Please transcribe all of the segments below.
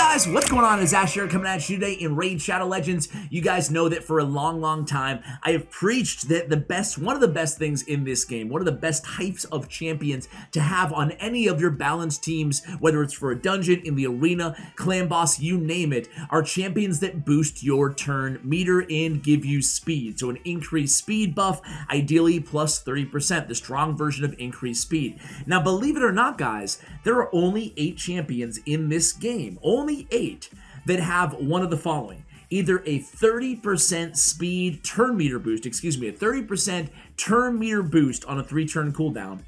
Guys, what's going on? It's Ash here coming at you today in Raid Shadow Legends. You guys know that for a long time, I have preached that one of the best things in this game, one of the best types of champions to have on any of your balanced teams, whether it's for a dungeon, in the arena, clan boss, you name it, are champions that boost your turn meter and give you speed. So an increased speed buff, ideally plus 30%, the strong version of increased speed. Now, believe it or not, guys, there are only 8 champions in this game. Only 8 that have one of the following. Either a 30% speed turn meter boost, a 30% turn meter boost on a 3-turn cooldown,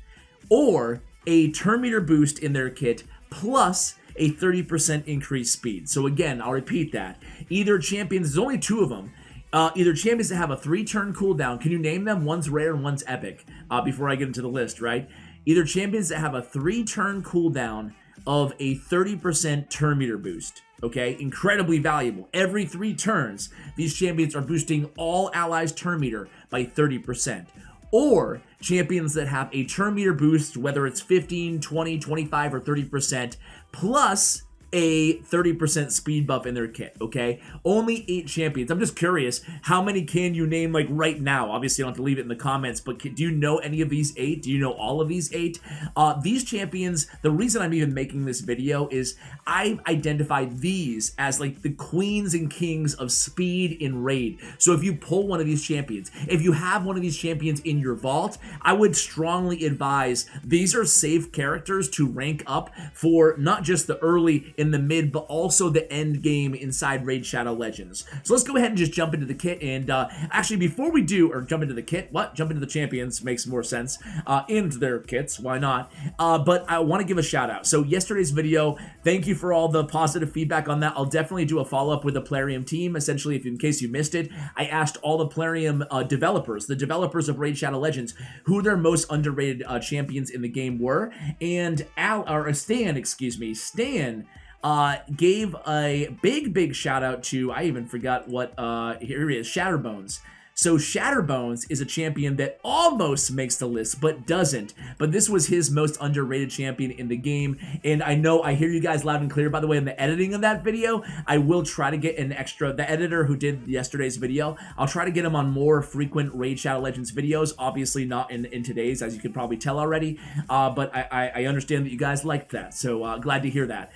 or a turn meter boost in their kit plus a 30% increased speed. So again, I'll repeat that. Either champions, there's only 2 of them, either champions that have a 3-turn cooldown. Can you name them? One's rare and one's epic, before I get into the list, right? Either champions that have a 3-turn cooldown of a 30% turn meter boost, okay? Incredibly valuable. Every 3 turns, these champions are boosting all allies' turn meter by 30%. Or champions that have a turn meter boost, whether it's 15, 20, 25, or 30%, plus a 30% speed buff in their kit, okay? Only 8 champions. I'm just curious, how many can you name, like, right now? Obviously, you don't have to leave it in the comments, but do you know any of these 8? Do you know all of these 8? These champions, the reason I'm even making this video is I've identified these as, like, the queens and kings of speed in Raid. So if you pull one of these champions, if you have one of these champions in your vault, I would strongly advise these are safe characters to rank up for not just the early in the mid, but also the end game inside Raid Shadow Legends. So let's go ahead and just jump into the kit. And actually, before we do, or jump into the kit, jump into the champions makes more sense, into their kits, why not? But I want to give a shout out. So yesterday's video, thank you for all the positive feedback on that. I'll definitely do a follow-up with the Plarium team. Essentially, if in case you missed it, I asked all the Plarium developers, the developers of Raid Shadow Legends, who their most underrated champions in the game were, and Stan gave a big shout out to, I even forgot what, here he is, Shatterbones. So Shatterbones is a champion that almost makes the list, but doesn't. But this was his most underrated champion in the game. And I know, I hear you guys loud and clear, by the way, in the editing of that video. I will try to get an extra, the editor who did yesterday's video, I'll try to get him on more frequent Raid Shadow Legends videos. Obviously not in today's, as you can probably tell already. But I understand that you guys liked that. So glad to hear that.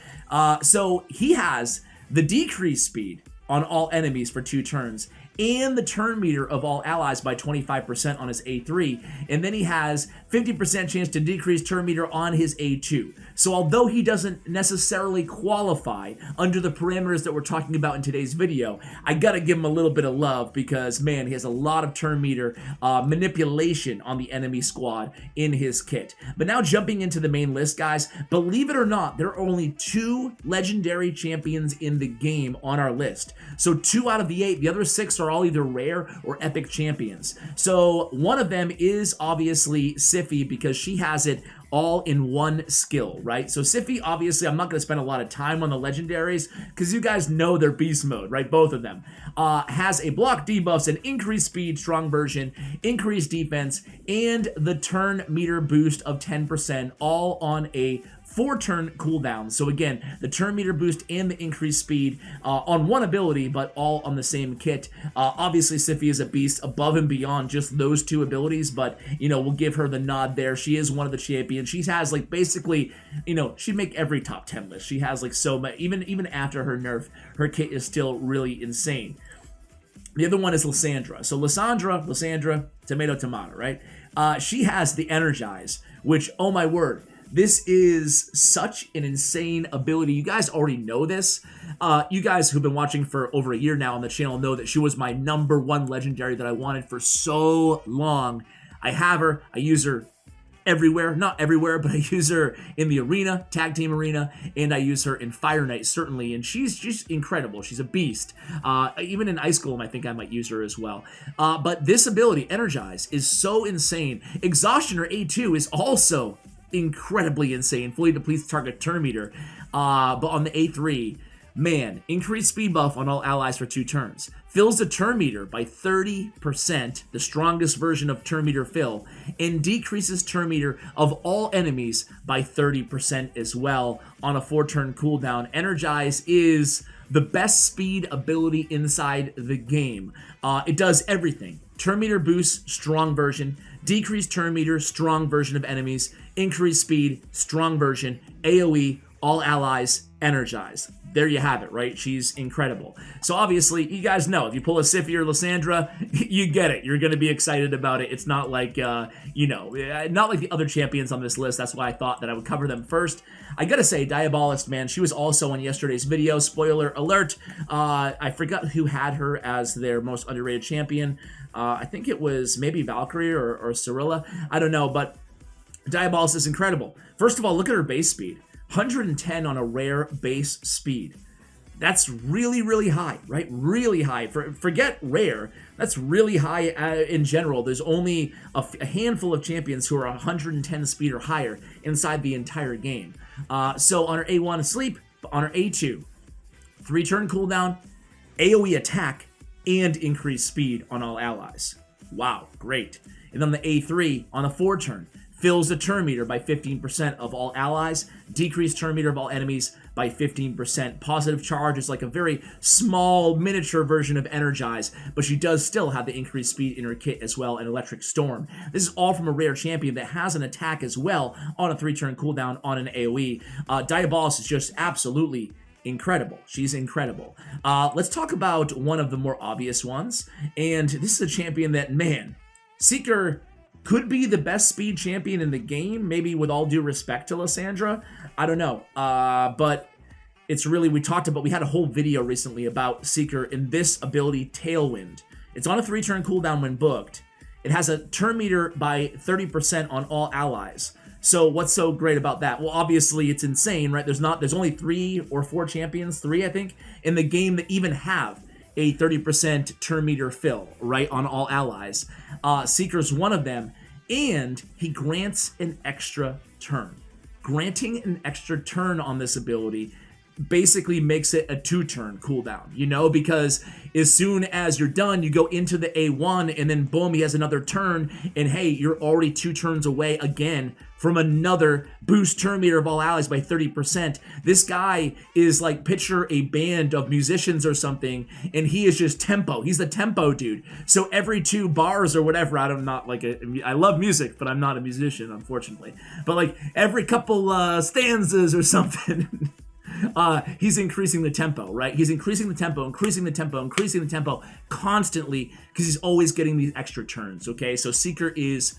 So he has the decreased speed on all enemies for 2 turns, and the turn meter of all allies by 25% on his A3, and then he has 50% chance to decrease turn meter on his A2. So although he doesn't necessarily qualify under the parameters that we're talking about in today's video, I gotta give him a little bit of love because, man, he has a lot of turn meter manipulation on the enemy squad in his kit. But now jumping into the main list, guys, believe it or not, there are only 2 legendary champions in the game on our list. So 2 out of the 8, the other 6 are all either rare or epic champions. So one of them is obviously Siphi, because she has it all in one skill, right? So Siphi, obviously, I'm not going to spend a lot of time on the legendaries because you guys know they're beast mode, right? Both of them. Has a block debuffs, an increased speed, strong version, increased defense, and the turn meter boost of 10%, all on a 4-turn cooldown. So again, the turn meter boost and the increased speed on one ability, but all on the same kit. Obviously, Siphi is a beast above and beyond just those 2 abilities, but, you know, we'll give her the nod there. She is one of the champions. She has, like, basically, you know, she'd make every top 10 list. She has, like, so much, even after her nerf, her kit is still really insane. The other one is Lysandra. So Lysandra, tomato, right? She has the Energize, which, oh my word, this is such an insane ability. You guys already know this. You guys who've been watching for over a year now on the channel know that she was my #1 legendary that I wanted for so long. I have her. I use her everywhere. Not everywhere, but I use her in the arena, tag team arena, and I use her in Fire Knight, certainly. And she's just incredible. She's a beast. Even in Ice Golem, I think I might use her as well. But this ability, Energize, is so insane. Exhaustion, or A2, is also incredibly insane. Fully depletes target turn meter. But on the A3, Man, increased speed buff on all allies for 2 turns. Fills the turn meter by 30%, the strongest version of turn meter fill, and decreases turn meter of all enemies by 30% as well on a 4-turn cooldown. Energize is the best speed ability inside the game. It does everything. Turn meter boost, strong version. Decreased turn meter, strong version of enemies. Increased speed, strong version. AoE, all allies, energized. There you have it, right? She's incredible. So obviously, you guys know, if you pull a Siphi or Lysandra, you get it. You're going to be excited about it. It's not like, not like the other champions on this list. That's why I thought that I would cover them first. I gotta say, Diabolist, man, she was also on yesterday's video. Spoiler alert. I forgot who had her as their most underrated champion. I think it was maybe Valkyrie or Cirilla. I don't know, but Diabolist is incredible. First of all, look at her base speed. 110 on a rare base speed. That's really, really high, right? Really high. Forget rare. That's really high in general. There's only a handful of champions who are 110 speed or higher inside the entire game. So on her A1 sleep, on her A2, 3-turn cooldown, AoE attack, and increased speed on all allies. Wow, great. And then the A3 on a 4-turn. Fills the turn meter by 15% of all allies, decreased turn meter of all enemies by 15%. Positive charge is like a very small miniature version of Energize, but she does still have the increased speed in her kit as well, and Electric Storm. This is all from a rare champion that has an attack as well on a 3-turn cooldown on an AoE. Diabolist is just absolutely incredible. She's incredible. Let's talk about one of the more obvious ones, and this is a champion that, man, Seeker could be the best speed champion in the game, maybe with all due respect to Lysandra. I don't know. But it's really, we had a whole video recently about Seeker and this ability, Tailwind. It's on a 3-turn cooldown when booked. It has a turn meter by 30% on all allies. So what's so great about that? Well, obviously it's insane, right? There's only 3 or 4 champions, 3 I think, in the game that even have a 30% turn meter fill, right, on all allies. Seeker's one of them, and he grants an extra turn. Granting an extra turn on this ability basically makes it a 2-turn cooldown, because as soon as you're done, you go into the A1, and then boom, he has another turn, and hey, you're already 2 turns away again from another boost turn meter of all allies by 30%. This guy is like, picture a band of musicians or something, and he is just tempo. He's the tempo dude. So every 2 bars or whatever, I love music, but I'm not a musician, unfortunately. But like every couple stanzas or something, he's increasing the tempo, right? He's increasing the tempo constantly because he's always getting these extra turns, okay? So Seeker is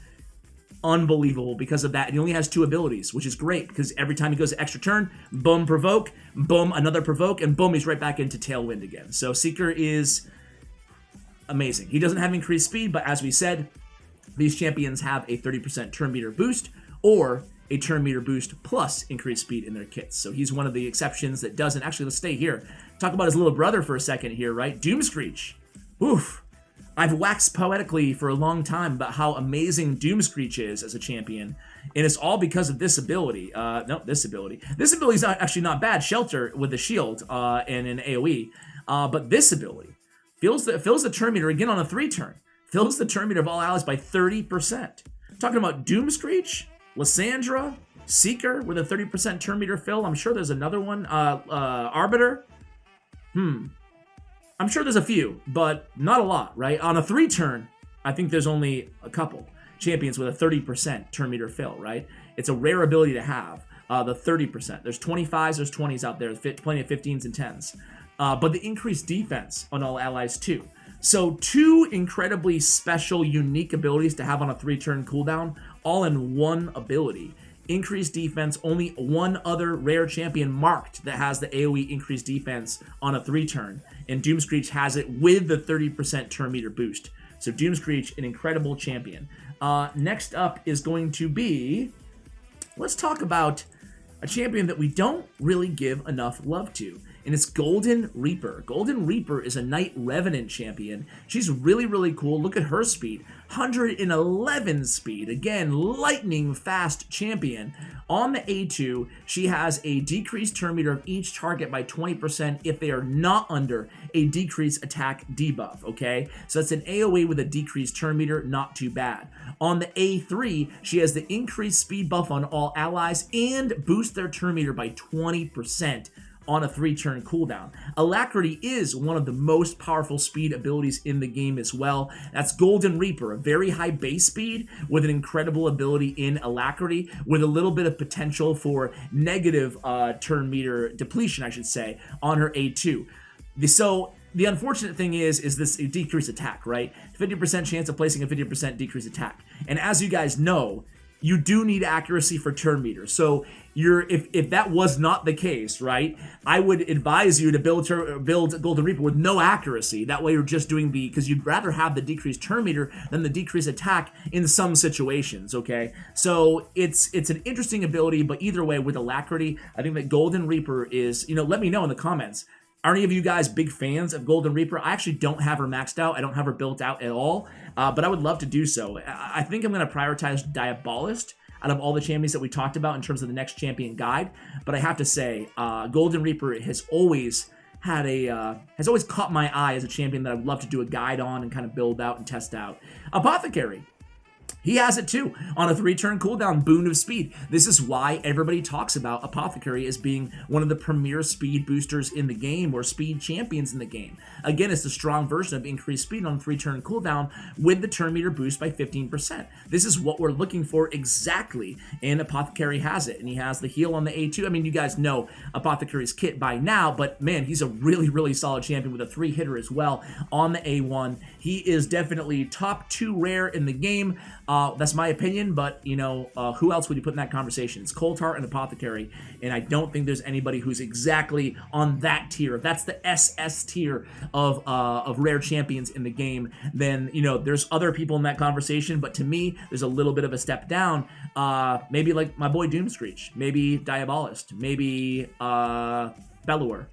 unbelievable because of that. And he only has 2 abilities, which is great because every time he goes to extra turn, boom, provoke, boom, another provoke, and boom, he's right back into Tailwind again. So Seeker is amazing. He doesn't have increased speed, but as we said, these champions have a 30% turn meter boost or a turn meter boost plus increased speed in their kits. So he's one of the exceptions that doesn't. Actually, let's stay here. Talk about his little brother for a second here, right? Doomscreech. Oof. I've waxed poetically for a long time about how amazing Doomscreech is as a champion, and it's all because of this ability. This ability. This ability is actually not bad. Shelter with the shield and an AoE. But this ability fills the turn meter again on a 3-turn. Fills the turn meter of all allies by 30%. Talking about Doomscreech, Lysandra, Seeker with a 30% turn meter fill. I'm sure there's another one. Arbiter. I'm sure there's a few, but not a lot, right? On a 3-turn, I think there's only a couple champions with a 30% turn meter fill, right? It's a rare ability to have, the 30%. There's 25s, there's 20s out there, plenty of 15s and 10s. But the increased defense on all allies too. So 2 incredibly special, unique abilities to have on a 3-turn cooldown, all in one ability. Increased defense, only one other rare champion marked that has the AoE increased defense on a 3-turn, and Doomscreech has it with the 30% turn meter boost. So Doomscreech, an incredible champion. Next up is going to be, let's talk about a champion that we don't really give enough love to, and it's Golden Reaper. Golden Reaper is a Knight Revenant champion. She's really, really cool. Look at her speed. 111 speed. Again, lightning fast champion. On the A2, she has a decreased turn meter of each target by 20% if they are not under a decreased attack debuff, okay? So that's an AoE with a decreased turn meter, not too bad. On the A3, she has the increased speed buff on all allies and boost their turn meter by 20% on a 3-turn cooldown. Alacrity is one of the most powerful speed abilities in the game as well. That's Golden Reaper, a very high base speed with an incredible ability in Alacrity with a little bit of potential for negative turn meter depletion, I should say, on her A2. So the unfortunate thing is this decreased attack, right? 50% chance of placing a 50% decreased attack. And as you guys know, you do need accuracy for turn meter. So if that was not the case, right, I would advise you to build Golden Reaper with no accuracy. That way you're just doing because you'd rather have the decreased turn meter than the decreased attack in some situations, okay? So it's an interesting ability, but either way, with Alacrity, I think that Golden Reaper is, let me know in the comments. Are any of you guys big fans of Golden Reaper? I actually don't have her maxed out. I don't have her built out at all, but I would love to do so. I think I'm going to prioritize Diabolist out of all the champions that we talked about in terms of the next champion guide. But I have to say, Golden Reaper has always had has always caught my eye as a champion that I'd love to do a guide on and kind of build out and test out. Apothecary. He has it too, on a 3-turn cooldown, boon of speed. This is why everybody talks about Apothecary as being one of the premier speed boosters in the game, or speed champions in the game. Again, it's the strong version of increased speed on a 3-turn cooldown with the turn meter boost by 15%. This is what we're looking for exactly, and Apothecary has it, and he has the heal on the A2. I mean, you guys know Apothecary's kit by now, but man, he's a really, really solid champion with a 3-hitter as well on the A1. He is definitely top 2 rare in the game. That's my opinion, but, who else would you put in that conversation? It's Coldheart and Apothecary, and I don't think there's anybody who's exactly on that tier. If that's the SS tier of rare champions in the game, then, there's other people in that conversation, but to me, there's a little bit of a step down. Maybe like my boy Doomscreech, maybe Diabolist, maybe Bellower.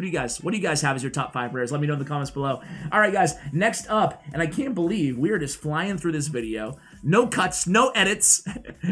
What do you guys have as your top 5 rares? Let me know in the comments below. All right, guys, next up, and I can't believe we are just flying through this video. No cuts, no edits.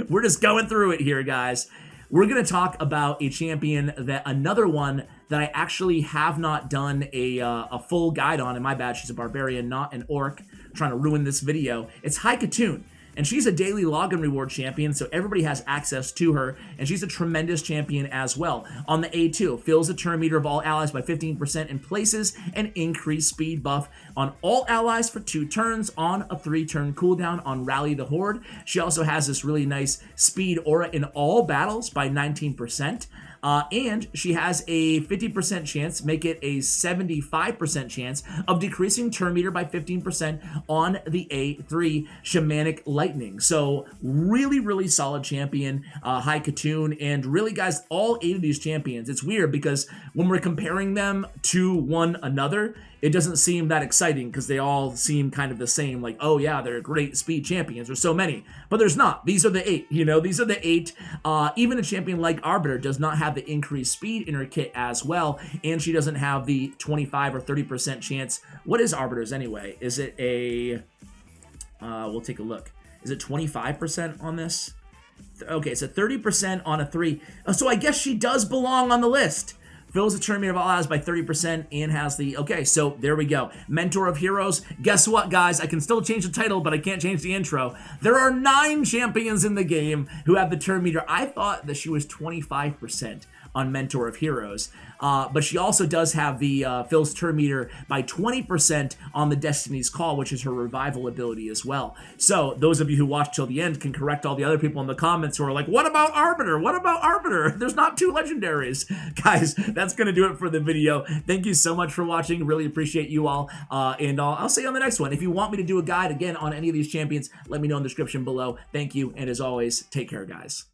We're just going through it here, guys. We're going to talk about a champion another one that I actually have not done a full guide on. And my bad, she's a barbarian, not an orc. I'm trying to ruin this video. It's High Katoon. And she's a daily login reward champion, so everybody has access to her, and she's a tremendous champion as well. On the A2, fills the turn meter of all allies by 15% and places an increased speed buff on all allies for 2 turns on a 3-turn cooldown on Rally the Horde. She also has this really nice speed aura in all battles by 19%. And she has a 50% chance, make it a 75% chance of decreasing turn meter by 15% on the A3 Shamanic Lightning. So really, really solid champion, High Katoon. And really, guys, all 8 of these champions, it's weird because when we're comparing them to one another, it doesn't seem that exciting because they all seem kind of the same, like, oh yeah, they're great speed champions. There's so many, but there's not. These are the 8, these are the 8. Even a champion like Arbiter does not have the increased speed in her kit as well, and she doesn't have the 25 or 30% chance. What is Arbiter's anyway? Is it a, we'll take a look. Is it 25% on this? Okay, so 30% on a 3. So I guess she does belong on the list. Fills the turn meter of all allies by 30% and has the... Okay, so there we go. Mentor of Heroes. Guess what, guys? I can still change the title, but I can't change the intro. There are 9 champions in the game who have the turn meter. I thought that she was 25% on Mentor of Heroes, but she also does have the fills turn meter by 20% on the Destiny's Call, which is her revival ability as well. So those of you who watched till the end can correct all the other people in the comments who are like, what about Arbiter? What about Arbiter? There's not 2 legendaries. Guys, that's going to do it for the video. Thank you so much for watching. Really appreciate you all, and I'll see you on the next one. If you want me to do a guide again on any of these champions, let me know in the description below. Thank you, and as always, take care, guys.